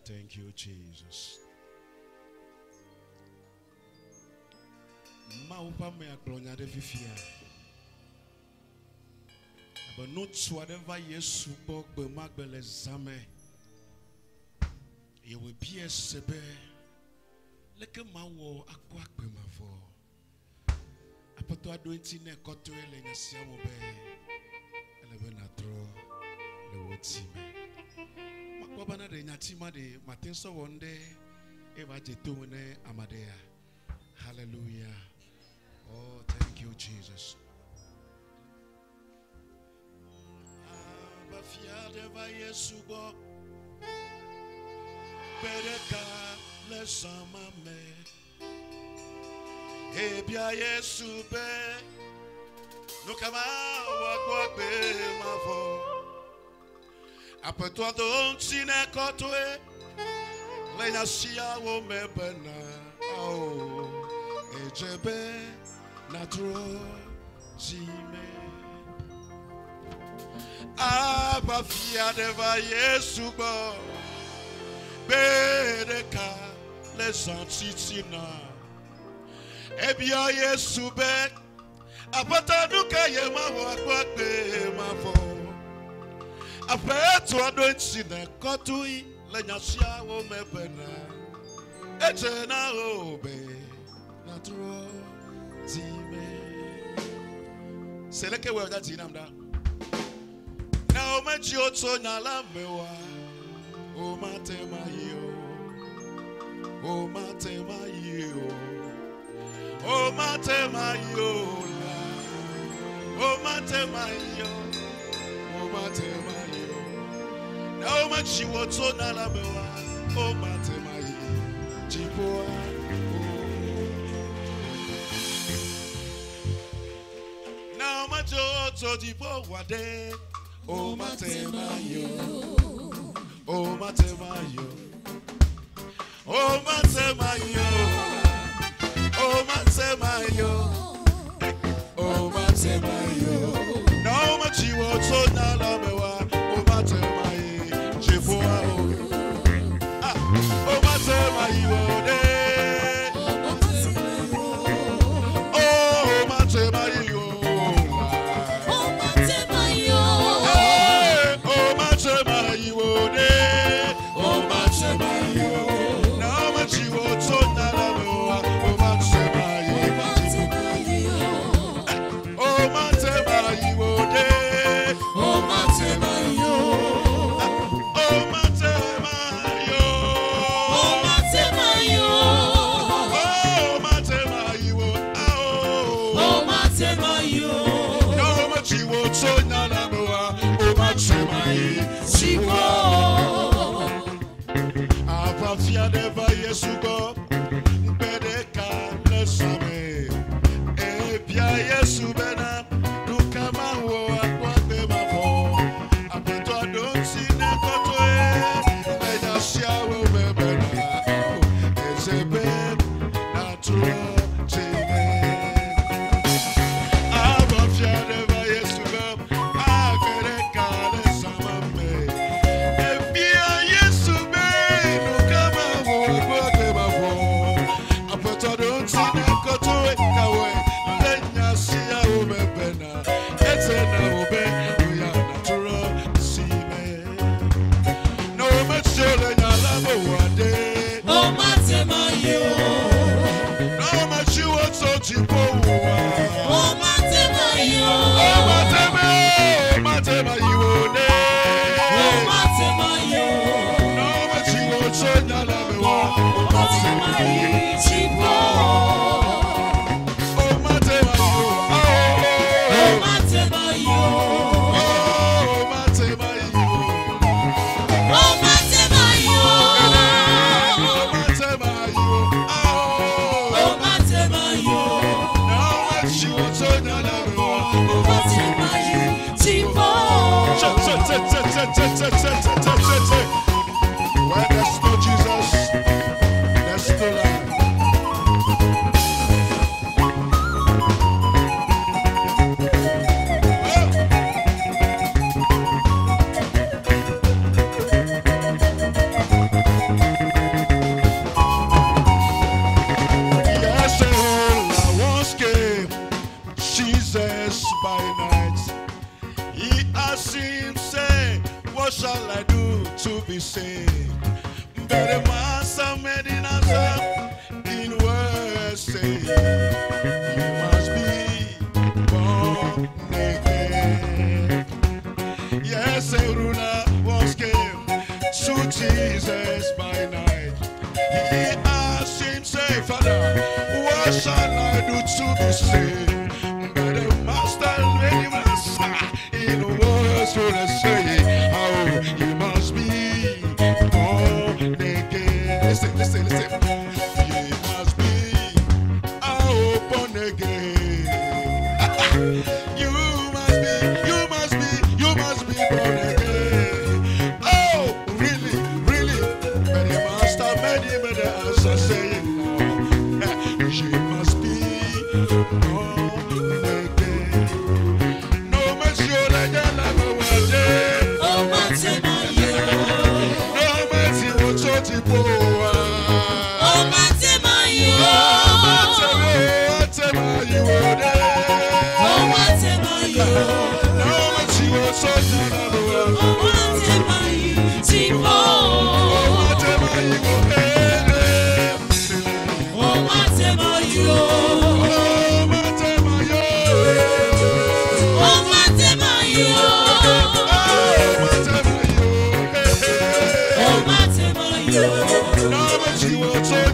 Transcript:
Thank you, Jesus. Maupa me aklonya de fifia. But not whatever yesu bok be magbele zame. You will be a sebe. Leke mawo akwa be mavo. Apato adointi ne koto ele nyasia mo be. Elebe na tro le wotime. Makobana de nyatima de matenso wonde eva jeto ne amadea. Hallelujah. Oh, thank you, Jesus. Abafia va Yesu go. Bereka le samame. Ebia Yesu be. No kama wa be mavo. Apeto don sine kotwe. Le nasia wo mebena. Oh. Ejebe natro zime. Abafia deva Yesu go. Bereka le santitina. Ebia Yesu be. Apata duka ye mawo akwape mavo. Apeto adonsine kotui le nyasia wo mebena. Ejena obe. Seleke we that inamda. Now me chioto nyala mewa. O matema yo. O matema yo. O matema yo. O matema yo. O matema yo. Now me chioto nyala mewa. O matema yo. Chipoa. So the wade, oh matemayo, oh matemayo, oh matemayo, oh matemayo, oh matemayo. Now much you want so nalamewa, oh matemayo, chipoa, oh matemayo. Abafia deva Yesu go. Bereka le same. Ebia Yesu bena. Dukama wo akwabe mavo. Apeto adonsi ne kotoe. Eja sia wo bebena. Ezebe naturo chime. Abafia deva Yesu go. Bereka le same. Ebia Yesu be. Where there's no Jesus, there's no life. do to be saved? But the master made in us in words say you must be born again. Yes, a ruler once came to Jesus by night. He asked him, say, Father, what shall I do to be saved? But the master made him answer in words to say, oh, you must be born again. Listen. You must be born again. You must be born again. Oh, really? But the master made him the answer saying, no, you must be born again. No matter what I oh, matter what you do. Oh, matter you